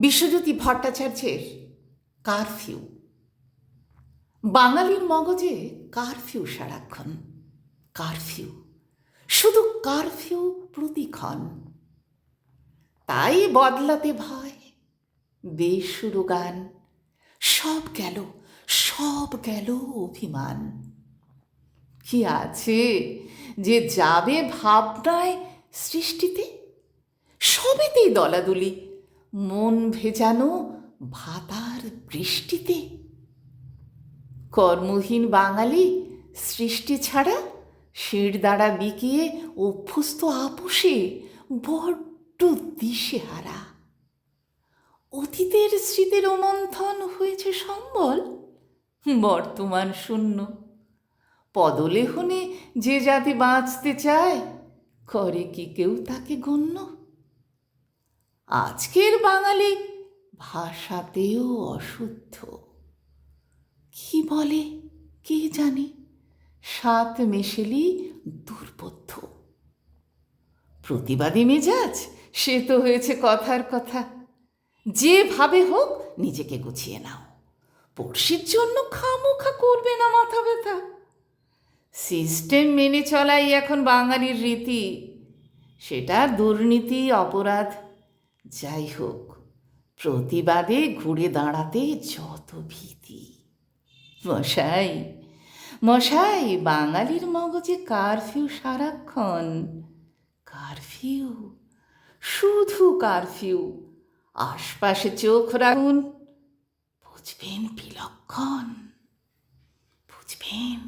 বিশ্বজ্যোতি ভট্টাচার্যের কারফিউ। বাঙালির মগজে কারফিউ সারাক্ষণ, কারফিউ, শুধু কারফিউ প্রতিক্ষণ। তাই বদলাতে ভয়, বেসুরো গান, সব গেল, সব গেল অভিমান। কি আছে যে যাবে ভাবনায় সৃষ্টিতে? সবেতেই দলাদলি, মন ভেজানো ভাতার বৃষ্টিতে। কর্মহীন বাঙালি সৃষ্টি ছাড়া শিরদাঁড়া বিকিয়ে অভ্যস্ত আপোষে বড্ড দিশেহারা। অতীতের স্মৃতির রোমন্থন হয়েছে সম্বল, বর্তমান শূন্য। পদলেহনে যে জাতি বাঁচতে চায়, করে কি কেউ তাকে গণ্য? আজকের বাঙালি ভাষাতেও অশুদ্ধ। কি বলে কে জানে, সাত মেশেলি দুর্বোধ্য। প্রতিবাদী মেজাজ সে তো হয়েছে কথার কথা। যেভাবে হোক নিজেকে গুছিয়ে নাও, পড়শির জন্য খামোখা করবে না মাথা ব্যথা। সিস্টেম মেনে চলাই এখন বাঙালির রীতি, সেটা দুর্নীতি অপরাধ। যাই হোক, প্রতিবাদে ঘুরে দাঁড়াতে যত ভীতি। মশাই মশাই, বাঙালির মগজে কারফিউ সারাক্ষণ, কারফিউ, শুধু কারফিউ। আশপাশে চোখ রাখুন, বুঝবেন বিলক্ষণ, বুঝবেন।